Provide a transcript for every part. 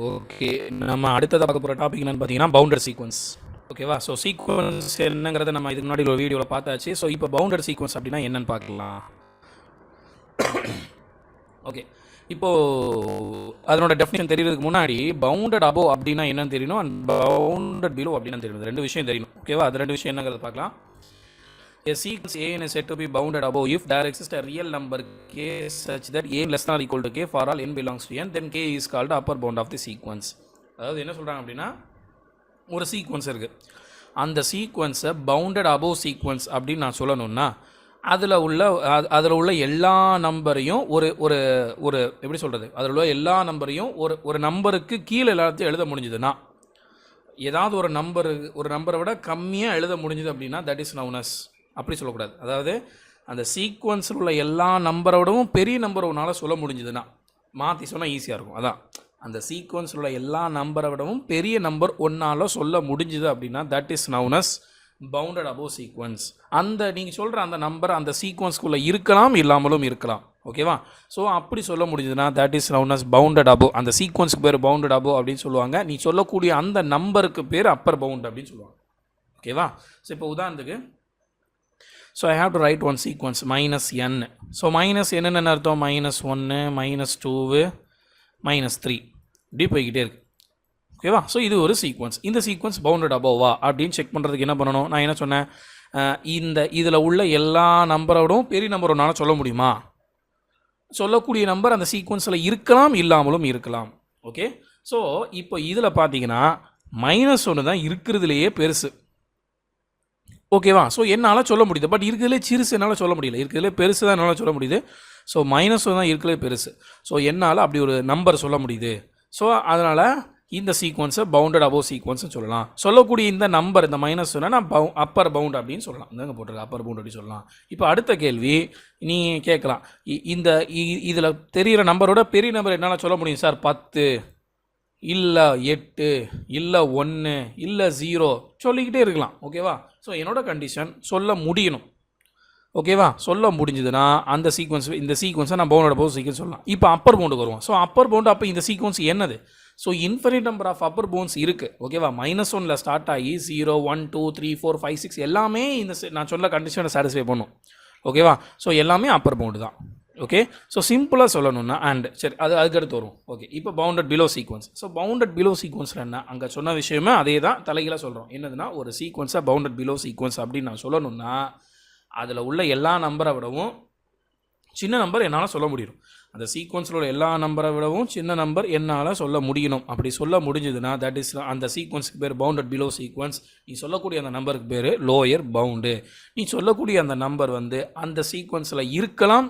Okay, நம்ம அடுத்ததாக பார்க்க போகிற டாபிக் என்னென்னு பார்த்தீங்கன்னா பவுண்டட் சீக்வன்ஸ். ஓகேவா? ஸோ சீக்வன்ஸ் என்னங்கிறத நம்ம இதுக்கு முன்னாடி ஒரு வீடியோவில் பார்த்தாச்சு. ஸோ இப்போ பவுண்டட் சீக்வன்ஸ் அப்படின்னா என்னென்னு பார்க்கலாம். ஓகே, இப்போது அதனோட டெஃபினேஷன் தெரியறதுக்கு முன்னாடி பவுண்டட் அபோவ் அப்படின்னா என்னன்னு தெரியணும், அண்ட் பவுண்டட் பிலோ அப்படின்னா தெரியணும். ரெண்டு விஷயம் தெரியணும். ஓகேவா? அது ரெண்டு விஷயம் என்னங்கிறத பார்க்கலாம். A sequence A is said to be bounded above if there exists a real number k such that a less than or equal to k for all n belongs to n, then k is called the upper bound of the sequence. அதாவது என்ன சொல்கிறாங்க அப்படின்னா, ஒரு sequence இருக்குது, அந்த சீக்வன்ஸை bounded above sequence அப்படின்னு நான் சொல்லணும்னா அதில் உள்ள எல்லா நம்பரையும் ஒரு ஒரு ஒரு எப்படி சொல்கிறது, அதில் உள்ள எல்லா நம்பரையும் ஒரு நம்பருக்கு கீழே எல்லாத்தையும் எழுத முடிஞ்சுதுன்னா, ஏதாவது ஒரு நம்பரை விட கம்மியாக எழுத முடிஞ்சுது அப்படின்னா தட் இஸ் நவுன் அஸ். அப்படி சொல்லக்கூடாது. அதாவது அந்த சீக்வன்ஸில் உள்ள எல்லா நம்பரை விடவும் பெரிய நம்பர் ஒன்றால் சொல்ல முடிஞ்சுதுன்னா, மாற்றி சொன்னால் ஈஸியாக இருக்கும். அதான், அந்த சீக்வன்ஸில் உள்ள எல்லா நம்பரை விடவும் பெரிய நம்பர் ஒன்றால் சொல்ல முடிஞ்சுது அப்படின்னா that is known as bounded above sequence. அந்த நீங்கள் சொல்கிற அந்த நம்பர் அந்த சீக்வன்ஸ்குள்ளே இருக்கலாம், இல்லாமலும் இருக்கலாம். ஓகேவா? ஸோ அப்படி சொல்ல முடிஞ்சதுன்னா that is known as bounded above. அந்த சீக்வன்ஸுக்கு பேர் பவுண்டட் அபோவ் அப்படின்னு சொல்லுவாங்க. நீ சொல்லக்கூடிய அந்த நம்பருக்கு பேர் அப்பர் பவுண்ட் அப்படின்னு சொல்லுவாங்க. ஓகேவா? ஸோ இப்போ உதாரணத்துக்கு, so I have to right one sequence -n. So minus என்னென்னு அர்த்தம், -1 -2 -3 இப்படி போய்கிட்டே இருக்குது. ஓகேவா? ஸோ இது ஒரு சீக்வன்ஸ். இந்த சீக்வன்ஸ் பவுண்டட் அபோவா அப்படின்னு செக் பண்ணுறதுக்கு என்ன பண்ணணும், நான் என்ன சொன்னேன், இதில் உள்ள எல்லா நம்பரோடும் பெரிய நம்பர் ஒன்றால் சொல்ல முடியுமா, சொல்லக்கூடிய நம்பர் அந்த சீக்வன்ஸில் இருக்கலாம், இல்லாமலும் இருக்கலாம். ஓகே, ஸோ இப்போ இதில் பார்த்தீங்கன்னா -1 தான் இருக்கிறதுலையே பெருசு. ஓகேவா? ஸோ என்னால் சொல்ல முடியுது, பட் இருக்கிறதுலே சிறுசு என்னால் சொல்ல முடியல, இருக்கிறதுலே பெருசு தான் என்னால் சொல்ல முடியுது. ஸோ -1 தான் இருக்கிறதுலே பெருசு. ஸோ என்னால் அப்படி ஒரு நம்பர் சொல்ல முடியுது. ஸோ அதனால் இந்த சீக்வன்ஸை பவுண்டட் அபோவ் சீக்வன்ஸ்னு சொல்லலாம். சொல்லக்கூடிய இந்த நம்பர், இந்த -1 நான் அப்பர் பவுண்ட் அப்படின்னு சொல்லலாம். இந்தாங்க போட்டிருக்க அப்பர் பவுண்ட் அப்படின்னு சொல்லலாம். இப்போ அடுத்த கேள்வி நீ கேட்கலாம், இதில் தெரிகிற நம்பரோட பெரிய நம்பர் என்னால் சொல்ல முடியும் சார், 10 இல்லை 8 இல்லை 1 இல்லை 0 சொல்லிக்கிட்டே இருக்கலாம். ஓகேவா? ஸோ என்னோட கண்டிஷன் சொல்ல முடியணும். ஓகேவா? சொல்ல முடிஞ்சதுன்னா அந்த சீக்வன்ஸ், இந்த சீக்வன்ஸை நான் பவுண்டட் அபோவ் சீக்வன்ஸ் சொல்லலாம். இப்போ அப்பர் பவுண்டுக்கு வருவோம். ஸோ அப்பர் பவுண்டு, அப்போ இந்த சீக்வன்ஸ் என்னது? So infinite number of upper bounds இருக்குது. ஓகேவா? -1 ஸ்டார்ட் ஆகி 0 1 2 3 4 5 6 எல்லாமே இந்த நான் சொல்ல கண்டிஷனை சாட்டிஸ்ஃபை பண்ணும். ஓகேவா? ஸோ எல்லாமே அப்பர் பவுண்டு தான். ஓகே, ஸோ சிம்பிளாக சொல்லணும்னா அண்ட் சரி, அதுக்கடுத்து வரும். ஓகே, இப்போ bounded below sequence. So bounded below சீக்வன்ஸில் என்ன, அங்கே சொன்ன விஷயமே அதே தான் தலைகளாக சொல்கிறோம். என்னதுன்னா, ஒரு சீக்வன்ஸை பவுண்டட் பிலோ சீக்வன்ஸ் அப்படின்னு நான் சொல்லணும்னா அதில் உள்ள எல்லா நம்பரை விடவும் சின்ன நம்பர் என்னால் சொல்ல முடியும். அந்த சீக்வன்ஸில் உள்ள எல்லா நம்பரை விடவும் சின்ன நம்பர் என்னால் சொல்ல முடியணும். அப்படி சொல்ல முடிஞ்சதுன்னா தட் இஸ் அந்த சீக்வன்ஸுக்கு பேர் பவுண்டட் பிலோ சீக்வன்ஸ். நீ சொல்லக்கூடிய அந்த நம்பருக்கு பேர் லோயர் பவுண்டு. நீ சொல்லக்கூடிய அந்த நம்பர் அந்த சீக்வன்ஸில் இருக்கலாம்,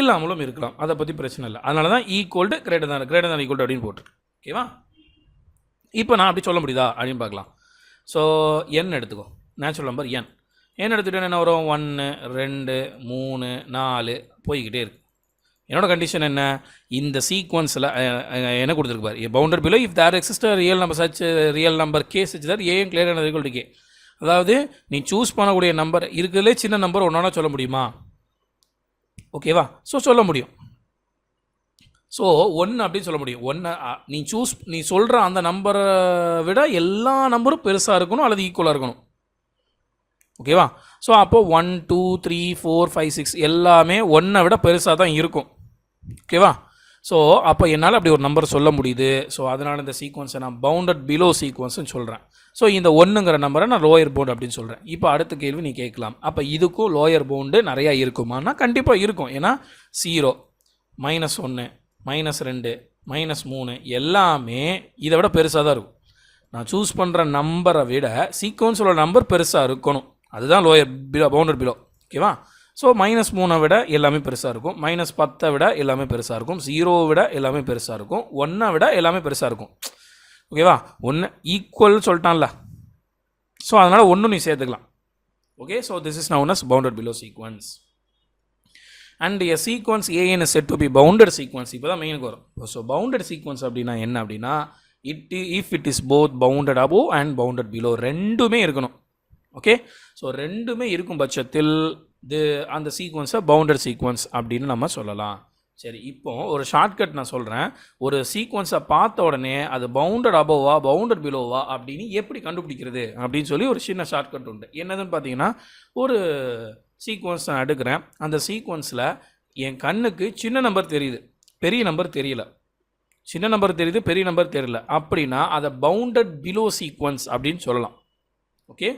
இல்லாமலும் இருக்கலாம். அதை பற்றி பிரச்சனை இல்லை. அதனால தான் equal to greater than equal to அப்படின்னு போட்டிருக்கு. ஓகேவா? இப்போ நான் அப்படி சொல்ல முடியுதா அப்படின்னு பார்க்கலாம். ஸோ n எடுத்துக்கோ, நேச்சுரல் நம்பர் n எடுத்துகிட்டு என்ன வரும், 1 2 3 4 போய்கிட்டே இருக்குது. என்னோட கண்டிஷன் என்ன, இந்த சீக்வன்ஸில் என்ன கொடுத்துருக்கு பாரு, bounded below if there exist real number such real number k such that a clear equal to k. அதாவது நீ சூஸ் பண்ணக்கூடிய நம்பர் இருக்கிறதுலே சின்ன நம்பர் ஒன்றால் சொல்ல முடியுமா? ஓகேவா? ஸோ சொல்ல முடியும். ஸோ 1 அப்படின்னு சொல்ல முடியும். 1 நீ சொல்கிற அந்த நம்பரை விட எல்லா நம்பரும் பெருசாக இருக்கணும் அல்லது ஈக்குவலாக இருக்கணும். ஓகேவா? ஸோ அப்போது 1 2 3 4 5 6 எல்லாமே 1 விட பெருசாக தான் இருக்கும். ஓகேவா? ஸோ அப்போ என்னால் அப்படி ஒரு நம்பர் சொல்ல முடியுது. ஸோ அதனால் இந்த சீக்வன்ஸை நான் பவுண்டட் பிலோ சீக்வன்ஸ்னு சொல்கிறேன். ஸோ இந்த 1ங்கிற நம்பரை நான் லோயர் பவுண்ட் அப்படின்னு சொல்கிறேன். இப்போ அடுத்த கேள்வி நீ கேட்கலாம், அப்போ இதுக்கும் லோயர் பவுண்டு நிறையா இருக்குமானா கண்டிப்பாக இருக்கும். ஏன்னா 0 -1 -2 -3 எல்லாமே இதை விட பெருசாக தான் இருக்கும். நான் சூஸ் பண்ணுற நம்பரை விட சீக்வன்ஸோட நம்பர் பெருசாக இருக்கணும். அதுதான் லோயர் பிலோ, பவுண்டட் பிலோ. ஓகேவா? ஸோ -3 விட எல்லாமே பெருசாக இருக்கும், -10 விட எல்லாமே பெருசாக இருக்கும், 0 விட எல்லாமே பெருசாக இருக்கும், 1 விட எல்லாமே பெருசாக இருக்கும். ஓகேவா? 1 ஈக்குவல் சொல்லிட்டான்ல, ஸோ அதனால் 1 நீ சேர்த்துக்கலாம். Okay, so this is known as bounded below sequence. And a sequence a n is said to be bounded sequence. இப்போ தான் மெயினுக்கு வரும். ஸோ பவுண்டட் சீக்வன்ஸ் அப்படின்னா என்ன அப்படின்னா, if it is both bounded above and bounded below, ரெண்டுமே இருக்கணும். Okay, so ரெண்டுமே இருக்கும் பட்சத்தில் அந்த சீக்வன்ஸை பவுண்டட் சீக்வன்ஸ் அப்படின்னு நம்ம சொல்லலாம். சரி, இப்போ ஒரு ஷார்ட்கட் நான் சொல்கிறேன். ஒரு சீக்வன்ஸை பார்த்த உடனே அது பவுண்டட் அபோவா பவுண்டட் பிலோவா அப்படின்னு எப்படி கண்டுபிடிக்கிறது அப்படின்னு சொல்லி ஒரு சின்ன ஷார்ட்கட் உண்டு. என்னதுன்னு பார்த்தீங்கன்னா, ஒரு சீக்வன்ஸ் நான் எடுக்கிறேன். அந்த சீக்வன்ஸில் என் கண்ணுக்கு சின்ன நம்பர் தெரியுது, பெரிய நம்பர் தெரியல. சின்ன நம்பர் தெரியுது, பெரிய நம்பர் தெரியல அப்படின்னா அதை பவுண்டட் பிலோ சீக்வன்ஸ் அப்படின்னு சொல்லலாம். ஓகே,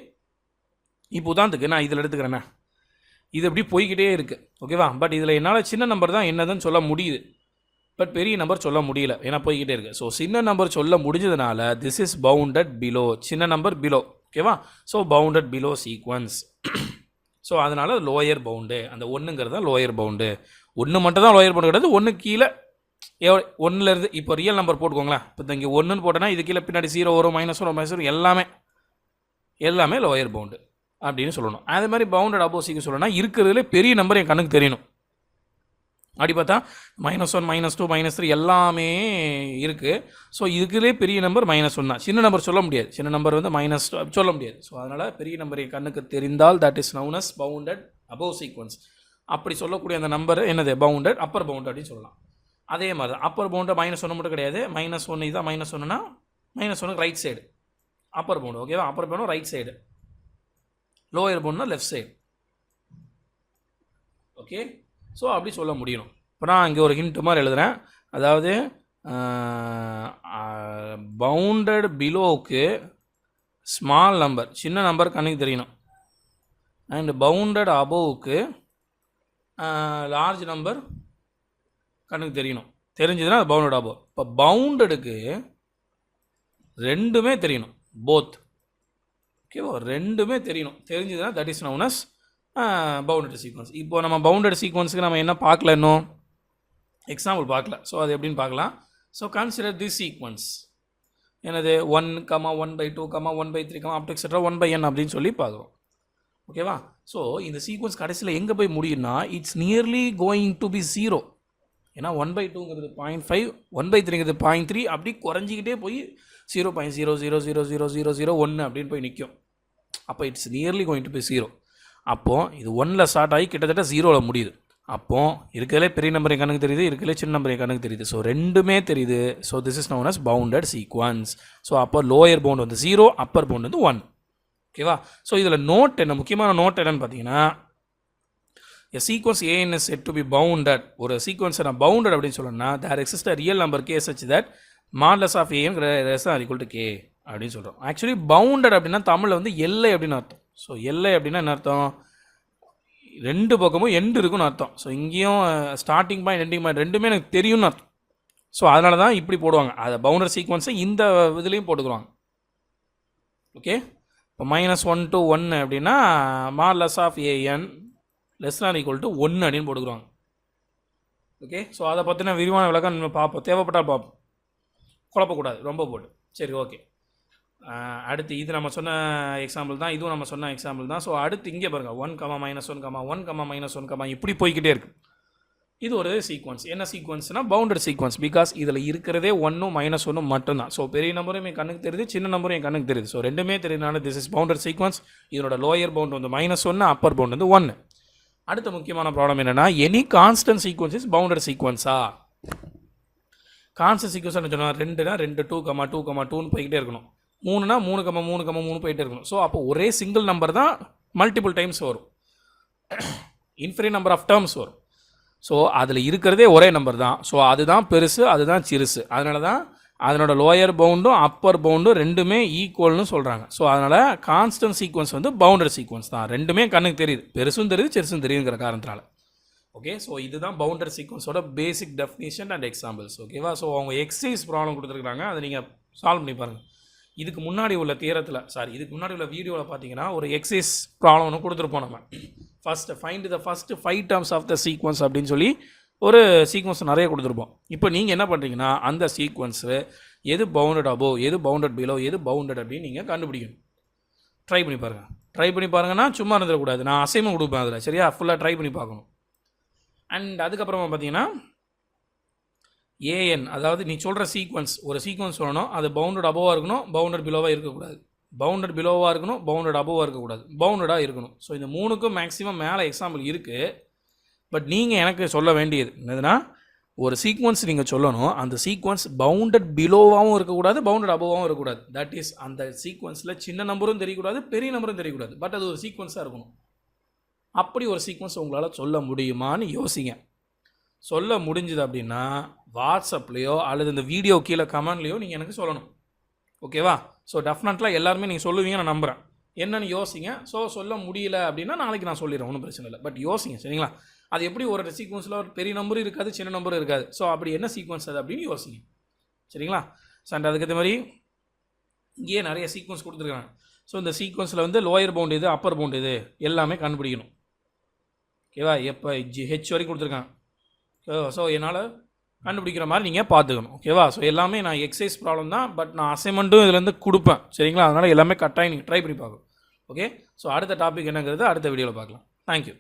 இப்போ உதாரணத்துக்கு நான் இதில் எடுத்துக்கிறேன்னா இது எப்படி போய்கிட்டே இருக்குது. ஓகேவா, பட் இதில் என்னால் சின்ன நம்பர் தான் என்னதுன்னு சொல்ல முடியுது, பட் பெரிய நம்பர் சொல்ல முடியல, ஏன்னா போய்கிட்டே இருக்குது. ஸோ சின்ன நம்பர் சொல்ல முடிஞ்சதுனால திஸ் இஸ் பவுண்டட் பிலோ, சின்ன நம்பர் பிலோ. ஓகேவா, so bounded below sequence. So அதனால் லோயர் பவுண்டு, அந்த ஒன்றுங்கிறது தான் லோயர் பவுண்டு. ஒன்று மட்டும் தான் லோயர் பவுண்டு கிடையாது, ஒன்று கீழே ஒன்றுலேருந்து இப்போ ரியல் நம்பர் போட்டுக்கோங்களேன். இப்போ இங்கே ஒன்றுன்னு போட்டோன்னா இது கீழே பின்னாடி 0 வரும், -1 -1 எல்லாமே லோயர் பவுண்டு அப்படின்னு சொல்லணும். அதே மாதிரி பவுண்டட் அபோசிக்கு சொல்லணும்னா இருக்கிறதுலே பெரிய நம்பர் என் கண்ணுக்கு தெரியணும். அப்படி பார்த்தா -1 -2 -3 எல்லாமே இருக்குது. ஸோ இதுக்குள்ளே பெரிய நம்பர் -1 தான். சின்ன நம்பர் சொல்ல முடியாது, சின்ன நம்பர் வந்து -2 சொல்ல முடியாது. ஸோ அதனால் பெரிய நம்பர் என் கண்ணுக்கு தெரிந்தால் that is known as bounded above sequence. அப்படி சொல்லக்கூடிய அந்த நம்பர் என்னது, பவுண்டட் அப்பர் பவுண்ட் அப்படின்னு சொல்லலாம். அதே மாதிரி தான் அப்பர் பவுண்டு -1 மட்டும் கிடையாது, -1 இதுதான் -1னா -1 ரைட் சைடு அப்பர் பவுண்டு. ஓகேவா, upper bound right side, lower பவுண்டுனா லெஃப்ட் சைடு. ஓகே, ஸோ அப்படி சொல்ல முடியணும். இப்போ நான் இங்கே ஒரு ஹிண்ட் மாதிரி எழுதுகிறேன். அதாவது பவுண்டட் பிலோவுக்கு ஸ்மால் நம்பர், சின்ன நம்பர் கண்ணுக்கு தெரியணும். அண்ட் பவுண்டட் அபோவுக்கு லார்ஜ் நம்பர் கண்ணுக்கு தெரியணும். தெரிஞ்சதுன்னா அது பவுண்டட் அபோவ். இப்போ பவுண்டடுக்கு ரெண்டுமே தெரியணும், போத். ஓகேவா, ரெண்டுமே தெரியணும். தெரிஞ்சதுன்னா that is known as bounded sequence. இப்போ நம்ம பவுண்டட் சீக்வன்ஸுக்கு நம்ம என்ன பார்க்கல, இன்னும் எக்ஸாம்பிள் பார்க்கல. ஸோ அது எப்படின்னு பார்க்கலாம். ஸோ கன்சிடர் திஸ் சீக்வன்ஸ் என்னது 1, 1/2, 1/3, அப் டு எக்ஸெட்ரா 1/n அப்படின்னு சொல்லி பார்க்குறோம். ஓகேவா, ஸோ இந்த சீக்வன்ஸ் கடைசியில் எங்கே போய் முடியும்னா it's nearly going to be 0. ஏன்னா 1/2ங்கிறது 0.5, 1/3ங்கிறது 0.3, அப்படி குறைஞ்சிக்கிட்டே போய் 0.0000001 அப்படின்னு போய் நிற்கும். அப்போ it's nearly going to be 0. அப்போது இது 1ல் ஸ்டார்ட் ஆகி கிட்டத்தட்ட 0ல் முடியுது. அப்போது இருக்கிறதுலே பெரிய நம்பர் என் கணக்கு தெரியுது, இருக்கிறதுலே சின்ன நம்பர் என் கணக்கு தெரியுது. ஸோ ரெண்டுமே தெரியுது. So this is known as bounded sequence. So அப்போ லோயர் பவுண்ட் வந்து 0, அப்பர் பவுண்ட் வந்து 1. ஓகேவா, ஸோ இதில் நோட் என்ன, முக்கியமான நோட் என்னன்னு பார்த்தீங்கன்னா, a sequence an is said to be bounded. ஒரு சீக்வன்ஸை நான் பவுண்டட் அப்படின்னு சொல்லணும்னா there exists a real number k such that modulus of an less than or equal to k அப்படின்னு சொல்கிறோம். ஆக்சுவலி பவுண்டட் அப்படின்னா தமிழில் வந்து எல்லை அப்படின்னு அர்த்தம். ஸோ எல்லை அப்படின்னா என்ன அர்த்தம், ரெண்டு பக்கமும் எண்டு இருக்குன்னு அர்த்தம். ஸோ இங்கேயும் ஸ்டார்டிங் பாயிண்ட் எண்டிங் பாயிண்ட் ரெண்டுமே எனக்கு தெரியும்னு அர்த்தம். ஸோ அதனால தான் இப்படி போடுவாங்க, அதை பவுண்டட் சீக்வன்ஸை இந்த இதுலேயும் போட்டுக்குவாங்க. ஓகே, இப்போ -1 to 1 அப்படின்னா modulus of an less than or equal to 1 அப்படின்னு போட்டுக்குறாங்க. ஓகே, ஸோ அதை பற்றின விரிவான விளக்கம் நம்ம பார்ப்போம், தேவைப்பட்டால் பார்ப்போம், குழப்பக்கூடாது ரொம்ப போட்டு. சரி, ஓகே. அடுத்து இது நம்ம சொன்ன எக்ஸாம்பிள் தான், இதுவும் நம்ம சொன்ன எக்ஸாம்பிள் தான். ஸோ அடுத்து இங்கே பாருங்கள் 1, -1, 1, -1 இப்படி போய்கிட்டே இருக்குது. இது ஒரு சீக்வன்ஸ். என்ன சீக்வன்ஸ்னால் பவுண்டட் சீக்வன்ஸ். பிகாஸ் இதில் இருக்கிறதே 1, -1 மட்டும்தான். ஸோ பெரிய நம்பரும் என் கண்ணுக்கு தெரியுது, சின்ன நம்பரும் என் கண்ணுக்கு தெரியுது. ஸோ ரெண்டுமே தெரியுதுனால திஸ் இஸ் பவுண்டட் சீக்வன்ஸ். இதனோட லோயர் பவுண்ட் வந்து -1, அப்பர் பவுண்ட் வந்து 1. அடுத்த முக்கியமான ப்ராப்ளம் என்னென்னா, any constant sequence is bounded சீக்வன்ஸா. கான்ஸ்டன்ட் சீக்வன்ஸ் சொன்னால் 2னா 2, 2, 2, 2ன்னு போய்கிட்டே இருக்கணும். 3னா 3, 3, 3 போயிட்டே இருக்கணும். ஸோ அப்போ ஒரே சிங்கிள் நம்பர் தான் மல்டிபிள் டைம்ஸ் வரும், இன்ஃபினிட் நம்பர் ஆஃப் டேர்ம்ஸ் வரும். ஸோ அதில் இருக்கிறதே ஒரே நம்பர் தான். ஸோ அதுதான் பெருசு, அதுதான் சிறுசு. அதனால தான் அதனோட லோயர் பவுண்டும் அப்பர் பவுண்டும் ரெண்டுமே ஈக்குவல்னு சொல்கிறாங்க. ஸோ அதனால் கான்ஸ்டன்ட் சீக்வன்ஸ் வந்து பவுண்டட் சீக்வன்ஸ் தான். ரெண்டுமே கண்ணுக்கு தெரியுது, பெருசும் தெரியுது, சிறுசும் தெரியுங்கிற காரணத்தினால. ஓகே, ஸோ இதுதான் பவுண்டட் சீக்வன்ஸோட பேசிக் டெஃபினிஷன் அண்ட் எக்ஸாம்பிள்ஸ். ஓகேவா, ஸோ அவங்க எக்ஸசைஸ் ப்ராப்ளம் கொடுத்துருக்காங்க, அதை நீங்கள் சால்வ் பண்ணி பாருங்கள். இதுக்கு முன்னாடி உள்ள இதுக்கு முன்னாடி உள்ள வீடியோவில் பார்த்தீங்கன்னா ஒரு எக்ஸசைஸ் ப்ராப்ளம் ஒன்று கொடுத்துருப்போம் நம்ம. Find the first 5 terms of the sequence அப்படின்னு சொல்லி ஒரு சீக்வன்ஸ் நிறைய கொடுத்துருப்போம். இப்போ நீங்கள் என்ன பண்ணுறீங்கன்னா அந்த சீக்வன்ஸு எது பவுண்டட் அபோவ், எது பவுண்டட் பிலோ, எது பவுண்டட் அப்படின்னு நீங்கள் கண்டுபிடிக்கணும். ட்ரை பண்ணி பாருங்கள். ட்ரை பண்ணி பாருங்கன்னா சும்மா இருந்துடக்கூடாது, நான் அசைன்மெண்ட் கொடுப்பேன் அதில், சரியா? ஃபுல்லாக ட்ரை பண்ணி பார்க்கணும். அண்ட் அதுக்கப்புறமா பார்த்தீங்கன்னா ஏஎன், அதாவது நீ சொல்கிற சீக்வன்ஸ், ஒரு சீக்வன்ஸ் சொல்லணும், அது பவுண்டட் அபோவாக இருக்கணும், பவுண்டட் பிலோவாக இருக்கக்கூடாது. பவுண்டட் பிலோவாக இருக்கணும், பவுண்டட் அபோவாக இருக்கக்கூடாது, பவுண்டடாக இருக்கணும். ஸோ இந்த 3க்கும் மேக்ஸிமம் மேலே எக்ஸாம்பிள் இருக்குது. பட் நீங்கள் எனக்கு சொல்ல வேண்டியது என்னதுன்னா, ஒரு சீக்வன்ஸ் நீங்கள் சொல்லணும், அந்த சீக்வன்ஸ் பவுண்டட் பிலோவாகவும் இருக்கக்கூடாது, பவுண்டட் அபோவாகவும் இருக்கக்கூடாது. தட் இஸ் அந்த சீக்வன்ஸில் சின்ன நம்பரும் தெரியக்கூடாது, பெரிய நம்பரும் தெரியக்கூடாது. பட் அது ஒரு சீக்வன்ஸாக இருக்கணும். அப்படி ஒரு சீக்வன்ஸ் உங்களால் சொல்ல முடியுமான்னு யோசிங்க. சொல்ல முடிஞ்சுது அப்படின்னா வாட்ஸ்அப்லேயோ அல்லது இந்த வீடியோ கீழே கமெண்ட்லேயோ நீங்கள் எனக்கு சொல்லணும். ஓகேவா? ஸோ டெஃபினெட்லாக எல்லாருமே நீங்கள் சொல்லுவீங்க, நான் நம்புகிறேன். என்னென்னு யோசிங்க. ஸோ சொல்ல முடியல அப்படின்னா நாளைக்கு நான் சொல்லிடுறேன், ஒன்றும் பிரச்சனை இல்லை. பட் யோசிங்க, சரிங்களா? அது எப்படி ஒரு சீக்வன்ஸில் ஒரு பெரிய நம்பரும் இருக்காது, சின்ன நம்பரும் இருக்காது. ஸோ அப்படி என்ன சீக்வன்ஸ் அது அப்படின்னு யோசிங்க, சரிங்களா? ஸோ அண்ட் அதுக்கேற்ற மாதிரி இங்கேயே நிறைய சீக்வன்ஸ் கொடுத்துருக்காங்க. ஸோ இந்த சீக்வன்ஸில் வந்து லோயர் பவுண்ட் இது, அப்பர் பவுண்ட் இது எல்லாமே கண்டுபிடிக்கணும். ஓகேவா? எப்போ ஹெச் வரைக்கும் கொடுத்துருக்காங்க. ஸோ என்னால் கண்டுபிடிக்கிற மாதிரி நீங்கள் பார்த்துக்கணும். ஓகேவா? ஸோ எல்லாமே நான் எக்ஸசைஸ் ப்ராப்ளம் தான், பட் நான் அசைன்மெண்ட்டும் இதுலேருந்து கொடுப்பேன், சரிங்களா? அதனால் எல்லாமே கட்டாயம் நீங்கள் ட்ரை பண்ணி பார்க்கணும். ஓகே? ஸோ அடுத்த டாபிக் என்னங்கிறது அடுத்த வீடியோவில் பார்க்கலாம். தேங்க்யூ.